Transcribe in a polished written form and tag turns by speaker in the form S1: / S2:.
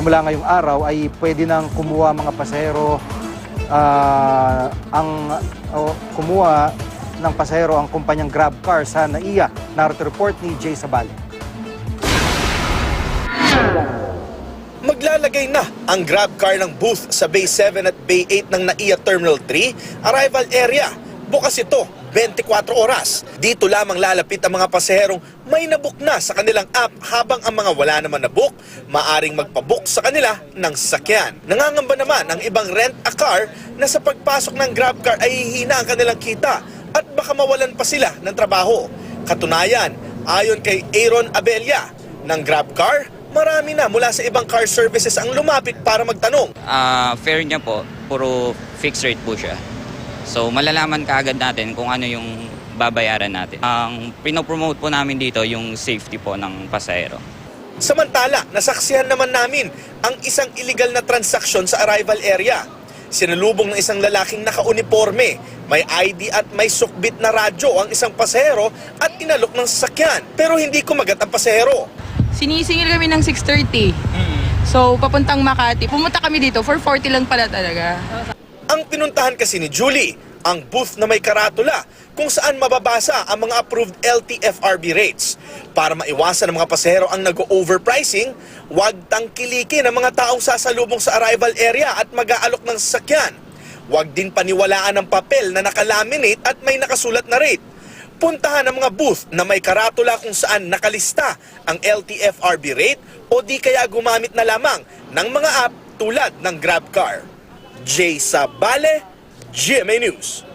S1: simula ngayong araw ay pwede nang kumuha mga pasahero kumuha ng pasahero ang kumpanyang GrabCar sa NAIA. Narito report ni Jay Sabale.
S2: Maglalagay na ang GrabCar ng booth sa Bay 7 at Bay 8 ng NAIA Terminal 3 arrival area. Bukas ito 24 oras. Dito lamang lalapit ang mga pasaherong may nabook na sa kanilang app, habang ang mga wala naman nabook, maaring magpabook sa kanila ng sasakyan. Nangangamba naman ang ibang rent-a-car na sa pagpasok ng GrabCar ay hihina ang kanilang kita at baka mawalan pa sila ng trabaho. Katunayan, ayon kay Aaron Abella ng GrabCar, marami na mula sa ibang car services ang lumapit para magtanong.
S3: Fare niya po, puro fixed rate po siya. So malalaman kaagad natin kung ano yung babayaran natin. Ang pinopromote po namin dito yung safety po ng pasahero.
S2: Samantala, nasaksihan naman namin ang isang illegal na transaksyon sa arrival area. Sinalubong ng isang lalaking nakauniforme, may ID at may sukbit na radyo ang isang pasahero at inalok ng sasakyan. Pero hindi kumagat ang pasahero.
S4: Sinisingil kami ng 6:30. So, papuntang Makati. Pumunta kami dito for 40 lang pala talaga.
S2: Ang pinuntahan kasi ni Julie, ang booth na may karatula kung saan mababasa ang mga approved LTFRB rates. Para maiwasan ng mga pasahero ang nag-overpricing, huwag tangkilikin ang mga taong sasalubong sa arrival area at mag-aalok ng sasakyan. Huwag din paniwalaan ng papel na nakalaminate at may nakasulat na rate. Puntahan ang mga booth na may karatula kung saan nakalista ang LTFRB rate o di kaya gumamit na lamang ng mga app tulad ng GrabCar. Jay Sabale, GMA News.